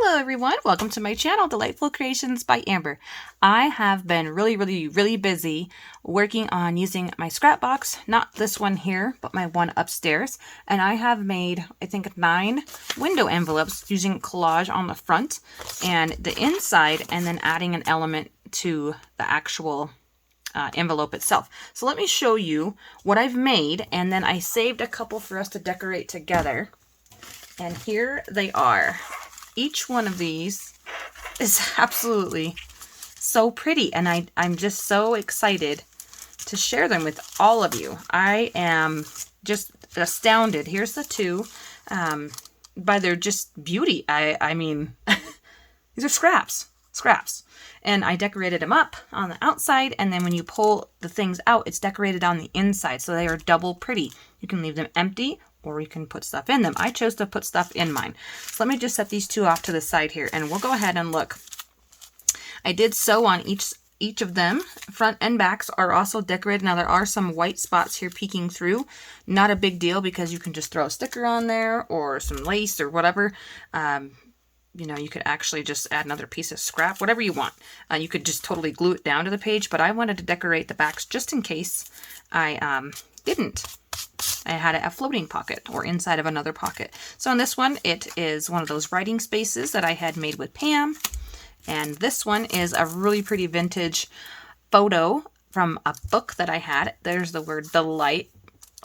Hello everyone, welcome to my channel, Delightful Creations by Amber. I have been really busy working on using my scrap box, not this one here, but my one upstairs. And I have made, I think, 9 window envelopes using collage on the front and the inside, and then adding an element to the actual envelope itself. So let me show you what I've made, and then I saved a couple for us to decorate together. And here they are. Each one of these is absolutely so pretty, and I'm just so excited to share them with all of you. I am just astounded. Here's the 2 by their just beauty. I mean, these are scraps. And I decorated them up on the outside, and then when you pull the things out, it's decorated on the inside, so they are double pretty. You can leave them empty, or you can put stuff in them. I chose to put stuff in mine. So let me just set these 2 off to the side here, and we'll go ahead and look. I did sew on each of them. Front and backs are also decorated. Now there are some white spots here peeking through. Not a big deal, because you can just throw a sticker on there or some lace or whatever. You know, you could actually just add another piece of scrap, whatever you want. You could just totally glue it down to the page, but I wanted to decorate the backs just in case I didn't. I had a floating pocket or inside of another pocket. So in this one, it is one of those writing spaces that I had made with Pam. And this one is a really pretty vintage photo from a book that I had. There's the word delight.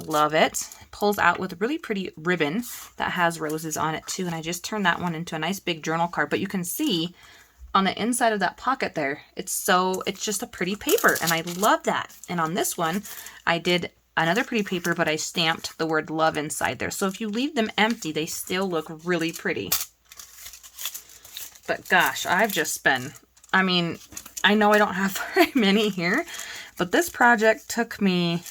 Love it. Pulls out with a really pretty ribbon that has roses on it too. And I just turned that one into a nice big journal card. But you can see on the inside of that pocket there, it's just a pretty paper. And I love that. And on this one, I did another pretty paper, but I stamped the word love inside there. So if you leave them empty, they still look really pretty. But gosh, I've just been, I mean, I know I don't have very many here, but this project took me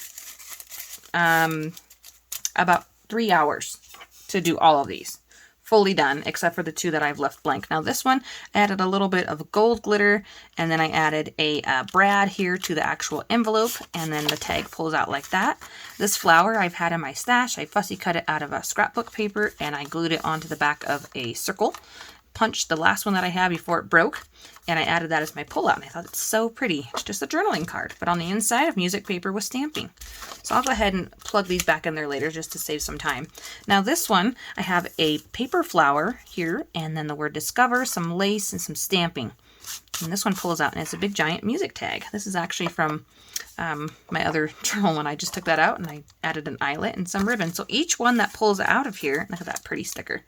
about 3 hours to do all of these. Fully done, except for the 2 that I've left blank. Now this one, I added a little bit of gold glitter, and then I added a brad here to the actual envelope, and then the tag pulls out like that. This flower I've had in my stash. I fussy cut it out of a scrapbook paper, and I glued it onto the back of a circle. Punched the last one that I had before it broke, and I added that as my pullout, and I thought it's so pretty. It's just a journaling card, but on the inside of music paper with stamping. So I'll go ahead and plug these back in there later just to save some time. Now this one, I have a paper flower here, and then the word discover, some lace, and some stamping. And this one pulls out, and it's a big giant music tag. This is actually from my other journal one. I just took that out, and I added an eyelet and some ribbon. So each one that pulls out of here, look at that pretty sticker,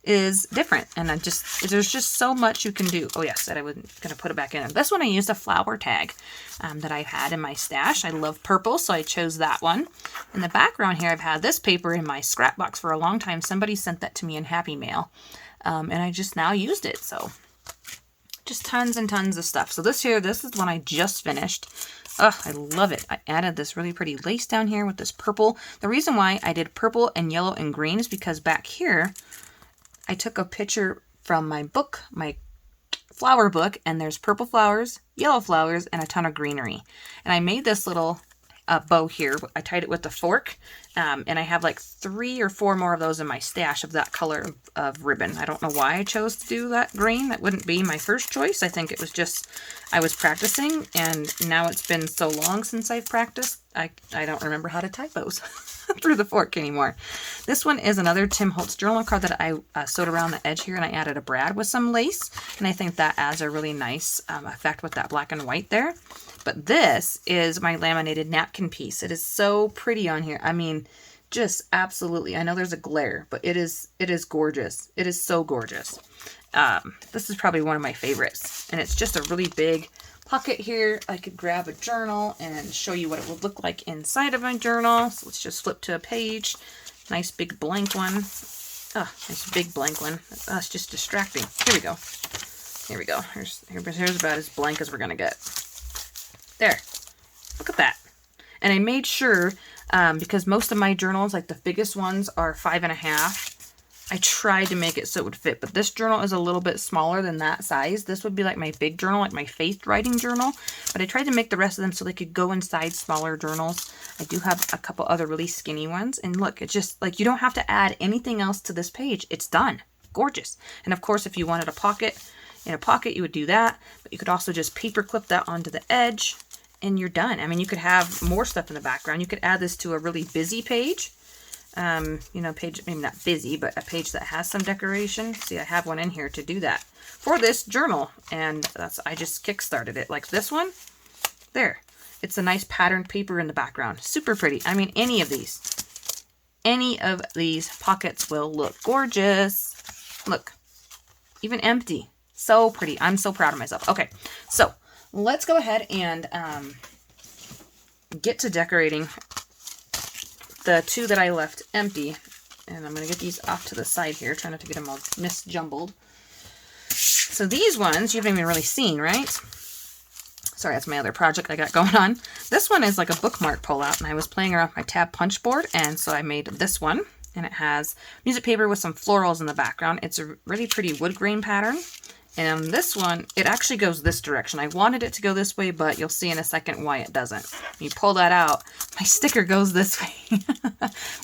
is different. And there's just so much you can do. Oh yes, said I wasn't going to put it back in. This one I used a flower tag that I had in my stash. I love purple, so I chose that one. In the background here, I've had this paper in my scrap box for a long time. Somebody sent that to me in Happy Mail, and I just now used it. So just tons and tons of stuff. So this is one I just finished. Oh, I love it. I added this really pretty lace down here with this purple. The reason why I did purple and yellow and green is because back here, I took a picture from my book, my flower book, and there's purple flowers, yellow flowers, and a ton of greenery. And I made this little bow here. I tied it with a fork, and I have like 3 or 4 more of those in my stash of that color of ribbon. I don't know why I chose to do that green. That wouldn't be my first choice. I think it was just I was practicing, and now it's been so long since I've practiced, I don't remember how to tie bows through the fork anymore. This one is another Tim Holtz journal card that I sewed around the edge here, and I added a brad with some lace, and I think that adds a really nice effect with that black and white there. But this is my laminated napkin piece. It is so pretty on here. I mean, just absolutely. I know there's a glare, but it is gorgeous. It is so gorgeous. This is probably one of my favorites. And it's just a really big pocket here. I could grab a journal and show you what it would look like inside of my journal. So let's just flip to a page. Nice big blank one. Oh, nice big blank one. Oh, it's just distracting. Here we go. Here we go. Here's about as blank as we're going to get. There, look at that. And I made sure, because most of my journals, like the biggest ones, are 5.5. I tried to make it so it would fit, but this journal is a little bit smaller than that size. This would be like my big journal, like my faith writing journal, but I tried to make the rest of them so they could go inside smaller journals. I do have a couple other really skinny ones, and look, it's just like you don't have to add anything else to this page. It's done. gorgeous. And of course, if you wanted a pocket, in a pocket, you would do that. But you could also just paper clip that onto the edge and you're done. I mean, you could have more stuff in the background. You could add this to a really busy page. You know, page, maybe not busy, but a page that has some decoration. See, I have one in here to do that for this journal. And I just kickstarted it. Like this one, there. It's a nice patterned paper in the background. Super pretty. I mean, any of these pockets will look gorgeous. Look, even empty. So pretty. I'm so proud of myself. Okay, so let's go ahead and get to decorating the two that I left empty. And I'm going to get these off to the side here. Try not to get them all misjumbled. So these ones you haven't even really seen, right? Sorry, that's my other project I got going on. This one is like a bookmark pullout, and I was playing around with my tab punch board, and so I made this one. And it has music paper with some florals in the background. It's a really pretty wood grain pattern. And on this one, it actually goes this direction. I wanted it to go this way, but you'll see in a second why it doesn't. When you pull that out, my sticker goes this way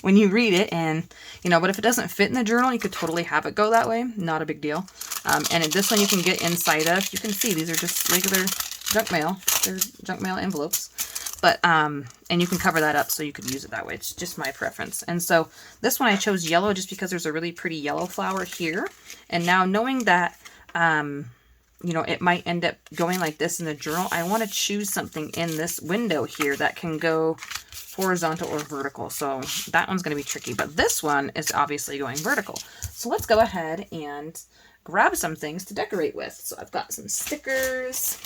when you read it. And, you know, but if it doesn't fit in the journal, you could totally have it go that way. Not a big deal. And this one you can get inside of. You can see these are just regular junk mail. There's junk mail envelopes. But, and you can cover that up so you could use it that way. It's just my preference. And so this one I chose yellow just because there's a really pretty yellow flower here. And now knowing that, you know, it might end up going like this in the journal, I want to choose something in this window here that can go horizontal or vertical. So that one's going to be tricky, but this one is obviously going vertical. So let's go ahead and grab some things to decorate with. So I've got some stickers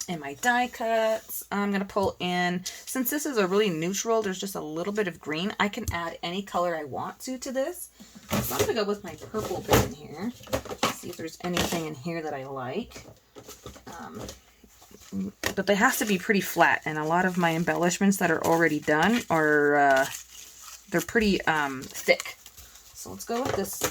and my die cuts. I'm going to pull in, since this is a really neutral, there's just a little bit of green. I can add any color I want to this. So I'm going to go with my purple bin here. See if there's anything in here that I like. But they have to be pretty flat, and a lot of my embellishments that are already done are, they're pretty thick. So let's go with this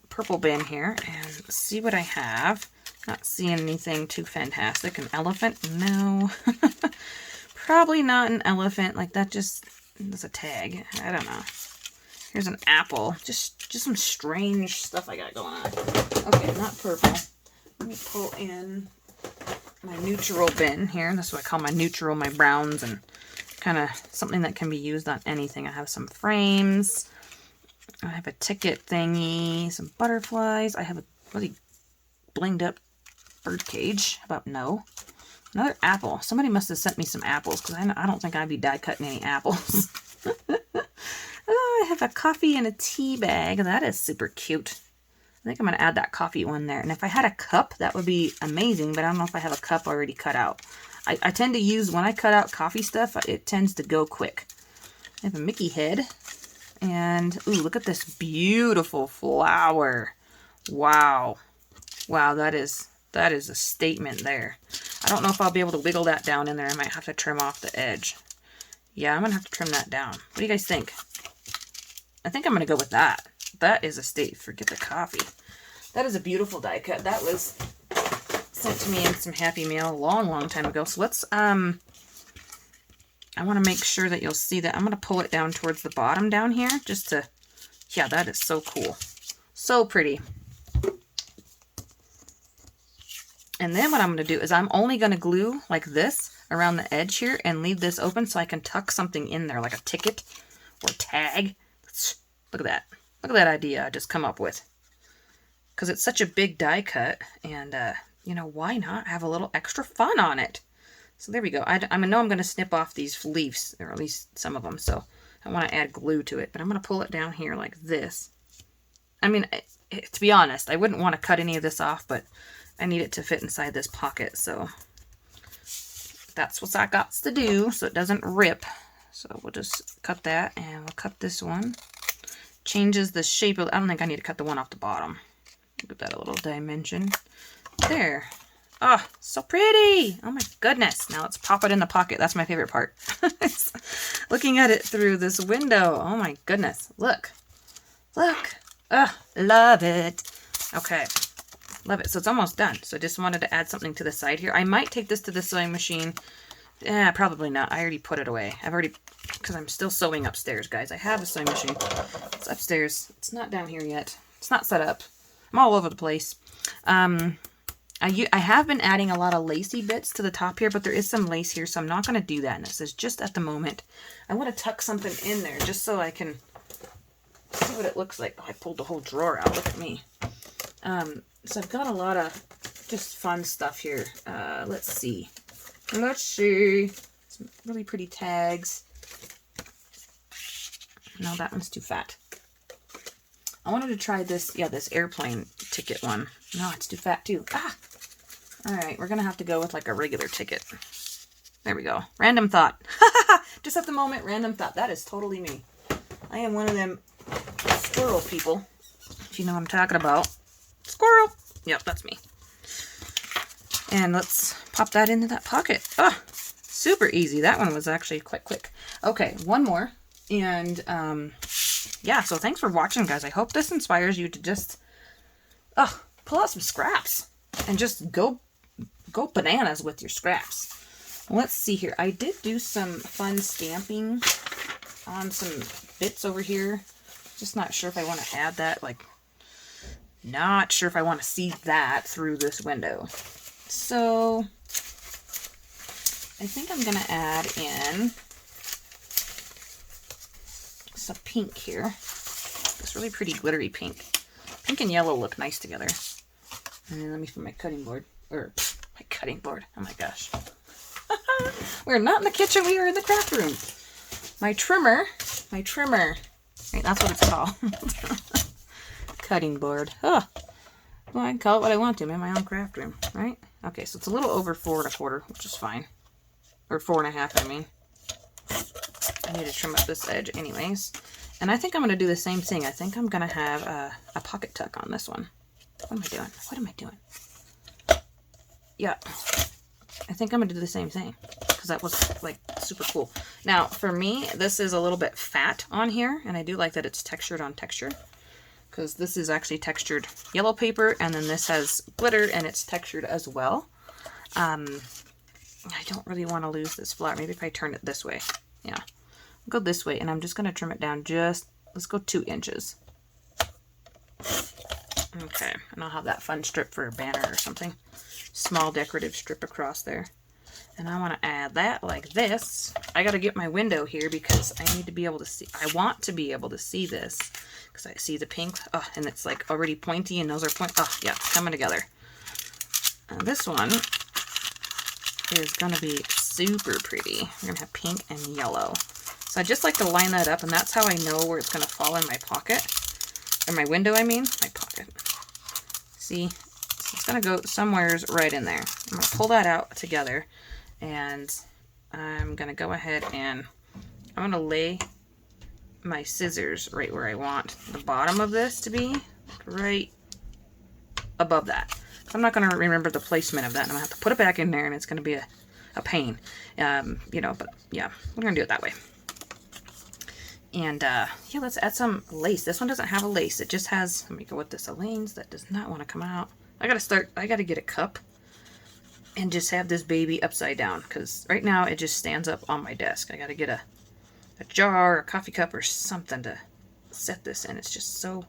purple bin here and see what I have. Not seeing anything too fantastic. An elephant? No. Probably not an elephant. Like that just is a tag. I don't know. Here's an apple. Just some strange stuff I got going on. Okay, not purple. Let me pull in my neutral bin here. That's what I call my neutral, my browns, and kind of something that can be used on anything. I have some frames. I have a ticket thingy, some butterflies. I have a really blinged up bird cage. How about no? Another apple. Somebody must have sent me some apples because I don't think I'd be die cutting any apples. Oh, I have a coffee and a tea bag. That is super cute. I think I'm going to add that coffee one there. And if I had a cup, that would be amazing, but I don't know if I have a cup already cut out. I tend to use, when I cut out coffee stuff, it tends to go quick. I have a Mickey head. And, ooh, look at this beautiful flower. Wow. Wow, that is a statement there. I don't know if I'll be able to wiggle that down in there. I might have to trim off the edge. Yeah, I'm going to have to trim that down. What do you guys think? I think I'm going to go with that. That is a state. Forget the coffee. That is a beautiful die cut. That was sent to me in some Happy Mail a long time ago. So let's, I want to make sure that you'll see that. I'm going to pull it down towards the bottom down here just to, yeah, that is so cool. So pretty. And then what I'm going to do is I'm only going to glue like this around the edge here and leave this open so I can tuck something in there like a ticket or tag. Look at that. Look at that idea I just come up with. Because it's such a big die cut and, you know, why not have a little extra fun on it? So there we go. I know I'm going to snip off these leaves, or at least some of them, so I want to add glue to it. But I'm going to pull it down here like this. I mean, to be honest, I wouldn't want to cut any of this off, but I need it to fit inside this pocket, so that's what I got to do so it doesn't rip. So we'll just cut that, and we'll cut this one. Changes the shape of, I don't think I need to cut the one off the bottom. Give that a little dimension. There. Oh, so pretty. Oh my goodness. Now let's pop it in the pocket. That's my favorite part. Looking at it through this window. Oh my goodness. Look. Look. Oh, love it. Okay. Love it. So it's almost done. So I just wanted to add something to the side here. I might take this to the sewing machine. Probably not. I already put it away. Because I'm still sewing upstairs, guys. I have a sewing machine. It's upstairs. It's not down here yet. It's not set up. I'm all over the place. I have been adding a lot of lacy bits to the top here, but there is some lace here, so I'm not going to do that. And it says just at the moment. I want to tuck something in there just so I can see what it looks like. Oh, I pulled the whole drawer out. Look at me. So I've got a lot of just fun stuff here. Let's see. Some really pretty tags. No, that one's too fat. I wanted to try this, this airplane ticket one. No, it's too fat too. Ah! Alright, we're going to have to go with like a regular ticket. There we go. Random thought. Just at the moment, random thought. That is totally me. I am one of them squirrel people. If you know what I'm talking about. Squirrel! Yep, that's me. And let's pop that into that pocket. Oh, super easy. That one was actually quite quick. Okay, one more. And, yeah, so thanks for watching, guys. I hope this inspires you to just, pull out some scraps and just go bananas with your scraps. Let's see here. I did do some fun stamping on some bits over here. Just not sure if I want to add that. Not sure if I want to see that through this window. So I think I'm going to add in some pink here. This really pretty glittery pink. Pink and yellow look nice together. And then let me find my cutting board. My cutting board. Oh my gosh. We're not in the kitchen. We are in the craft room. My trimmer. Right, that's what it's called. Cutting board. Oh. Well, I can call it what I want to. I'm in my own craft room, right? Okay, so it's a little over 4 1/4, which is fine. Or 4 1/2, I mean. I need to trim up this edge anyways. And I think I'm going to do the same thing. I think I'm going to have a pocket tuck on this one. What am I doing? Yeah. I think I'm going to do the same thing. Because that was, super cool. Now, for me, this is a little bit fat on here. And I do like that it's textured on texture. Because this is actually textured yellow paper. And then this has glitter and it's textured as well. I don't really want to lose this flower. Maybe if I turn it this way. Yeah. Go this way, and I'm just going to trim it down let's go 2 inches. Okay, and I'll have that fun strip for a banner or something. Small decorative strip across there. And I want to add that like this. I got to get my window here because I need to be able to see. I want to be able to see this because I see the pink. Oh, and it's already pointy, and those are Oh, yeah, coming together. And this one is going to be super pretty. We're going to have pink and yellow. So I just like to line that up, and that's how I know where it's going to fall in my pocket. Or my window, I mean. My pocket. See? So it's going to go somewheres right in there. I'm going to pull that out together, and I'm going to go ahead and I'm going to lay my scissors right where I want the bottom of this to be. Right above that. I'm not going to remember the placement of that, and I'm going to have to put it back in there, and it's going to be a pain. But yeah, we're going to do it that way. And, yeah, let's add some lace. This one doesn't have a lace. It just has, let me go with this Elaine's. That does not want to come out. I got to get a cup and just have this baby upside down. Because right now it just stands up on my desk. I got to get a jar, a coffee cup, or something to set this in. It's just so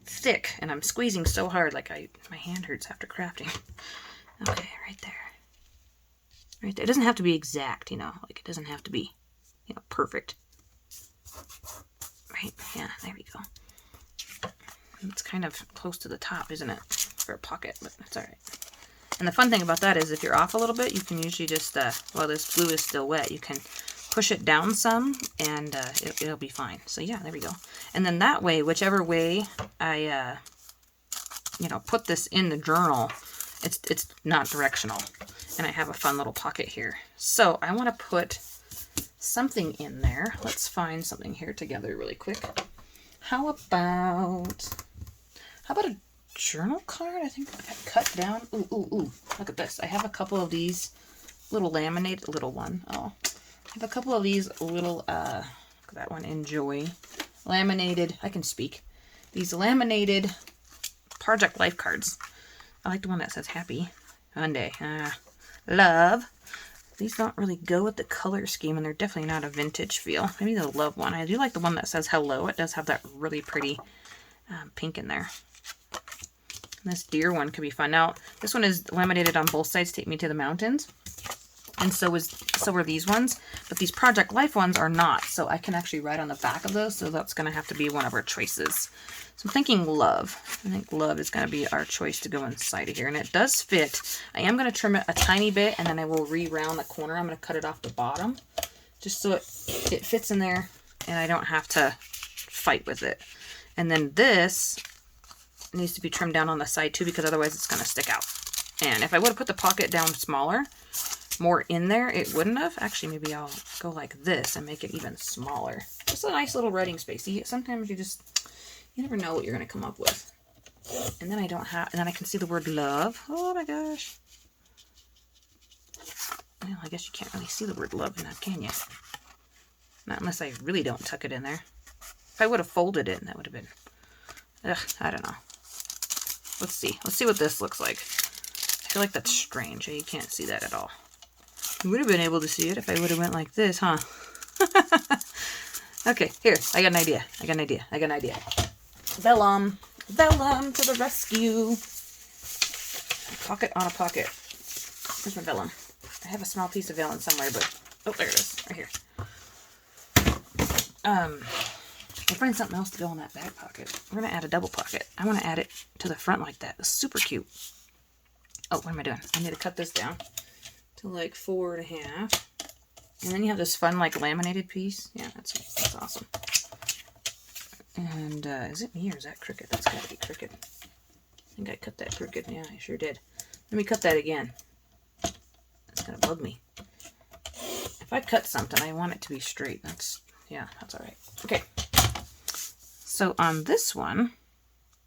thick. And I'm squeezing so hard. My hand hurts after crafting. Okay, right there. Right there. It doesn't have to be exact, it doesn't have to be, perfect. Right, yeah, there we go. It's kind of close to the top, isn't it? For a pocket, but that's alright. And the fun thing about that is if you're off a little bit, you can usually just, while this glue is still wet, you can push it down some, and it'll be fine. So yeah, there we go. And then that way, whichever way I, put this in the journal, it's not directional. And I have a fun little pocket here. So I want to put something in there. Let's find something here together really quick. How about a journal card? I think I got cut down. Ooh. Look at this. I have a couple of these little laminated, little one. Oh, I have a couple of these little, look at that one, enjoy. Laminated, I can speak. These laminated Project Life cards. I like the one that says happy. Monday. Love. These don't really go with the color scheme, and they're definitely not a vintage feel. Maybe the love one. I do like the one that says hello. It does have that really pretty pink in there. And this deer one could be fun. Now, this one is laminated on both sides, Take Me to the Mountains. And so are these ones. But these Project Life ones are not. So I can actually write on the back of those. So that's going to have to be one of our choices. So I'm thinking Love. I think Love is going to be our choice to go inside of here. And it does fit. I am going to trim it a tiny bit. And then I will re-round the corner. I'm going to cut it off the bottom. Just so it fits in there. And I don't have to fight with it. And then this needs to be trimmed down on the side too, because otherwise it's going to stick out. And if I would have put the pocket down smaller, more in there, it wouldn't have. Actually, maybe I'll go like this and make it even smaller. Just a nice little writing space. Sometimes you never know what you're going to come up with. And then and then I can see the word love. Oh my gosh. Well, I guess you can't really see the word love in that, can you? Not unless I really don't tuck it in there. If I would have folded it, that would have been, I don't know. Let's see. Let's see what this looks like. I feel like that's strange. You can't see that at all. You would have been able to see it if I would have went like this, huh? Okay, here. I got an idea. Vellum. Vellum to the rescue. Pocket on a pocket. Where's my vellum? I have a small piece of vellum somewhere, but... Oh, there it is. Right here. We'll find something else to go in that back pocket. We're going to add a double pocket. I want to add it to the front like that. It's super cute. Oh, what am I doing? I need to cut this down to like 4.5. And then you have this fun like laminated piece. Yeah, that's awesome. And is it me or is that crooked? That's got to be crooked. I think I cut that crooked. Yeah, I sure did. Let me cut that again. That's going to bug me. If I cut something, I want it to be straight. That's all right. Okay. So on this one,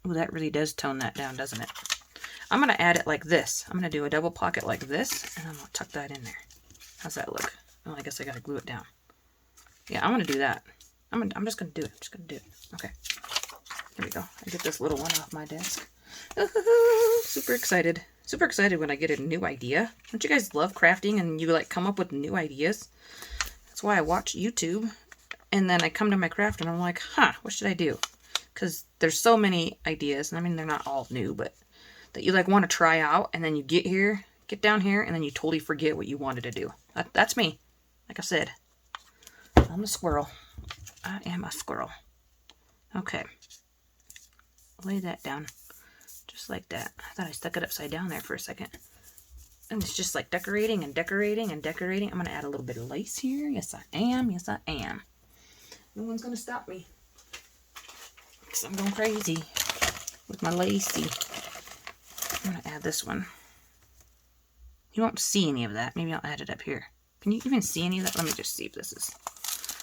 oh, that really does tone that down, doesn't it? I'm going to add it like this. I'm going to do a double pocket like this, and I'm going to tuck that in there. How's that look? Well, I guess I got to glue it down. Yeah, I'm going to do that. I'm just going to do it. Okay. There we go. I get this little one off my desk. Super excited. Super excited when I get a new idea. Don't you guys love crafting and you like come up with new ideas? That's why I watch YouTube. And then I come to my craft and I'm like, what should I do? Because there's so many ideas. And I mean, they're not all new, but that you like want to try out. And then you get down here, and then you totally forget what you wanted to do. That's me. Like I said, I'm a squirrel. I am a squirrel. Okay. Lay that down. Just like that. I thought I stuck it upside down there for a second. And it's just like decorating and decorating and decorating. I'm going to add a little bit of lace here. Yes, I am. Yes, I am. No one's going to stop me. Because I'm going crazy with my lacy. I'm going to add this one. You won't see any of that. Maybe I'll add it up here. Can you even see any of that? Let me just see if this is...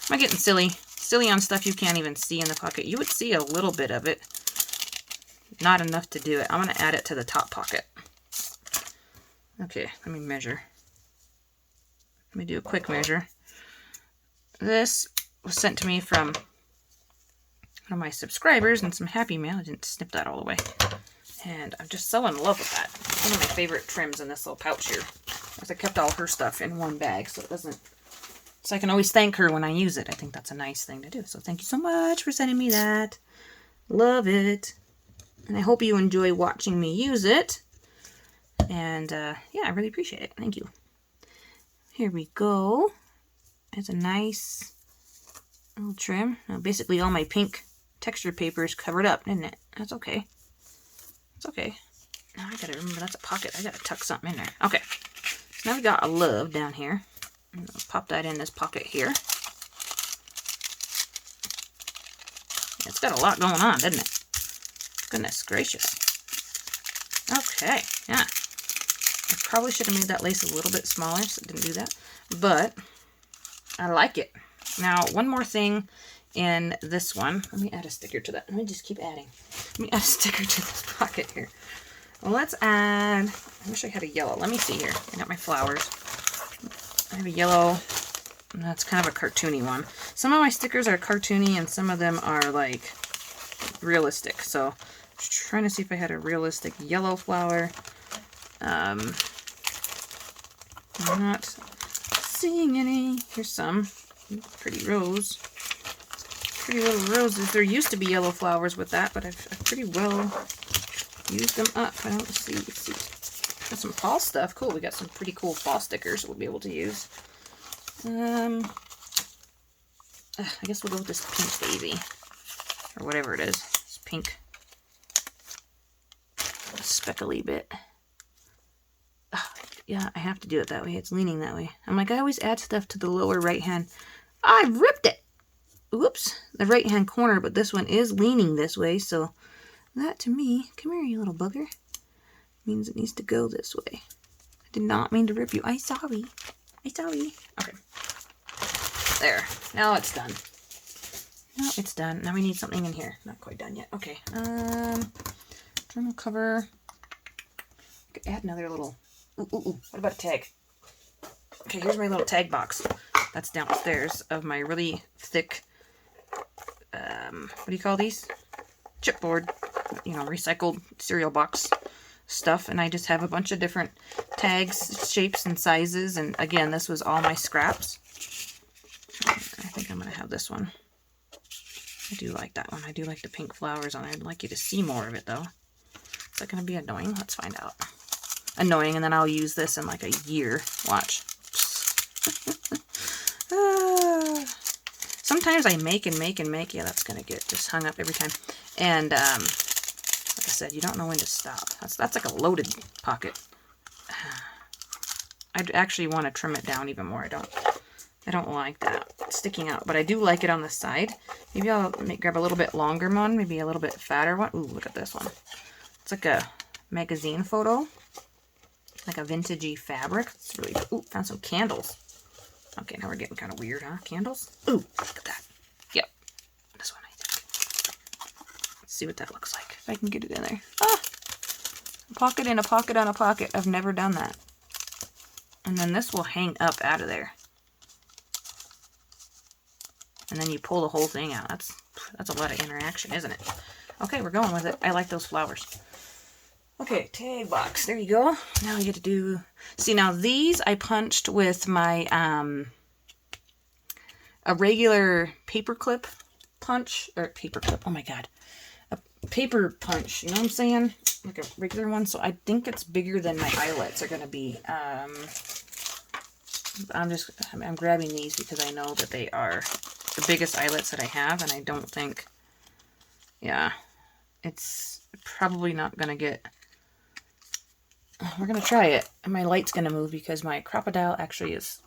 Am I getting silly? Silly on stuff you can't even see in the pocket. You would see a little bit of it. Not enough to do it. I'm going to add it to the top pocket. Okay, let me measure. Let me do a quick measure. This was sent to me from one of my subscribers and some Happy Mail. I didn't snip that all the way. And I'm just so in love with that. It's one of my favorite trims in this little pouch here. Because I kept all her stuff in one bag so it doesn't... So I can always thank her when I use it. I think that's a nice thing to do. So thank you so much for sending me that. Love it. And I hope you enjoy watching me use it. And yeah, I really appreciate it. Thank you. Here we go. It's a nice little trim. Now, basically all my pink texture paper is covered up, isn't it? That's okay. It's okay. Now I gotta remember that's a pocket. I gotta tuck something in there. Okay. So now we got a love down here. I'm gonna pop that in this pocket here. It's got a lot going on, doesn't it? Goodness gracious. Okay, yeah. I probably should have made that lace a little bit smaller, so I didn't do that. But I like it. Now, one more thing in this one. Let me add a sticker to that. Let me just keep adding. Let me add a sticker to this pocket here. Well, let's add... I wish I had a yellow. Let me see here. I got my flowers. I have a yellow. That's kind of a cartoony one. Some of my stickers are cartoony and some of them are like realistic. So just trying to see if I had a realistic yellow flower. I'm not seeing any. Here's some. Pretty rose. pretty little roses. There used to be yellow flowers with that, but I've pretty well used them up. I don't see. Let's see. Got some fall stuff. Cool. We got some pretty cool fall stickers we'll be able to use. I guess we'll go with this pink daisy. Or whatever it is. It's pink. Speckly bit. Yeah, I have to do it that way. It's leaning that way. I'm like, I always add stuff to the lower right hand. I ripped it! Whoops. The right hand corner, but this one is leaning this way, so that to me, come here, you little bugger, means it needs to go this way. I did not mean to rip you. I'm sorry. I'm sorry. Okay. There. Now it's done. Now it's done. Now we need something in here. Not quite done yet. Okay. Journal cover. I could add another little... Ooh. What about a tag? Okay, here's my little tag box. That's downstairs of my really thick, what do you call these? Chipboard, you know, recycled cereal box stuff. And I just have a bunch of different tags, shapes, and sizes. And again, this was all my scraps. I think I'm going to have this one. I do like that one. I do like the pink flowers on it. I'd like you to see more of it, though. Is that going to be annoying? Let's find out. Annoying, and then I'll use this in like a year. Watch. Sometimes I make and make and make. Yeah, that's gonna get just hung up every time. And like I said, you don't know when to stop. That's like a loaded pocket. I'd actually want to trim it down even more. I don't like that sticking out, but I do like it on the side. Maybe I'll grab a little bit longer one, maybe a little bit fatter one. Ooh, look at this one. It's like a magazine photo. Like a vintagey fabric. It's really good. Ooh, found some candles. Okay, now we're getting kind of weird, huh? Candles? Ooh, look at that. Yep. This one, I think. Let's see what that looks like. If I can get it in there. Ah! A pocket in a pocket on a pocket. I've never done that. And then this will hang up out of there. And then you pull the whole thing out. That's a lot of interaction, isn't it? Okay, we're going with it. I like those flowers. Okay, tag box. There you go. Now I get to do... See, now these I punched with my, a regular paper clip punch. Or paper clip. Oh my god. A paper punch. You know what I'm saying? Like a regular one. So I think it's bigger than my eyelets are going to be. I'm grabbing these because I know that they are the biggest eyelets that I have. And I don't think... Yeah. It's probably not going to get... We're going to try it. And my light's going to move because my crocodile actually is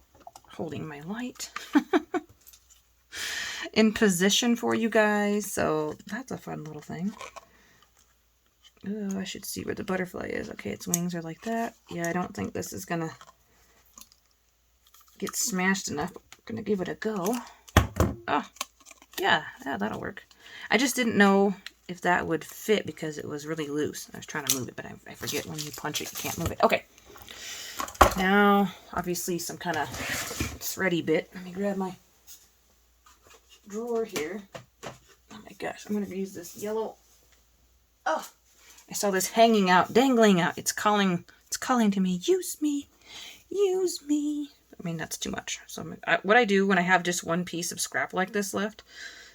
holding my light in position for you guys. So that's a fun little thing. Oh, I should see where the butterfly is. Okay, its wings are like that. Yeah, I don't think this is going to get smashed enough. I'm going to give it a go. Oh, yeah, that'll work. I just didn't know if that would fit because it was really loose. I was trying to move it, but I forget when you punch it, you can't move it. Okay. Now, obviously, some kind of thready bit. Let me grab my drawer here. Oh my gosh, I'm going to use this yellow. Oh, I saw this hanging out, dangling out. It's calling to me. Use me. Use me. I mean, that's too much. So what I do when I have just one piece of scrap like this left,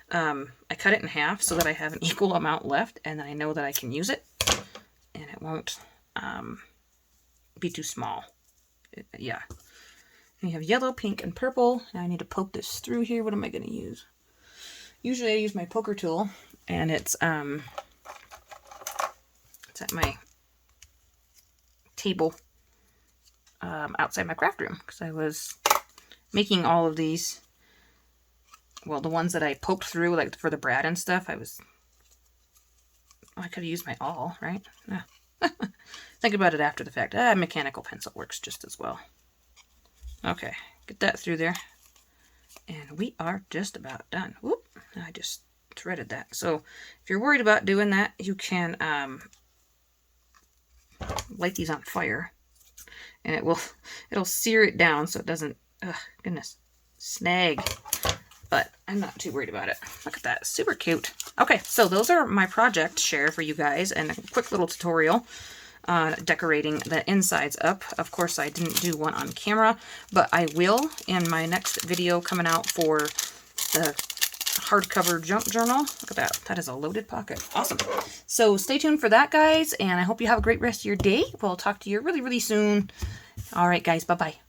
I cut it in half so that I have an equal amount left, and I know that I can use it, and it won't be too small. Yeah. And you have yellow, pink, and purple. Now I need to poke this through here. What am I going to use? Usually I use my poker tool, and it's at my table outside my craft room, because I was making all of these. Well, the ones that I poked through, like for the Brad and stuff, I could have used my awl, right? Yeah. Think about it after the fact. Mechanical pencil works just as well. Okay, get that through there. And we are just about done. Whoop, I just threaded that. So if you're worried about doing that, you can light these on fire. And it'll sear it down so it doesn't, snag. But I'm not too worried about it. Look at that. Super cute. Okay, so those are my project share for you guys, and a quick little tutorial on decorating the insides up. Of course, I didn't do one on camera, but I will in my next video coming out for the hardcover junk journal. Look at that. That is a loaded pocket. Awesome. So stay tuned for that, guys, and I hope you have a great rest of your day. We'll talk to you really, really soon. All right, guys. Bye-bye.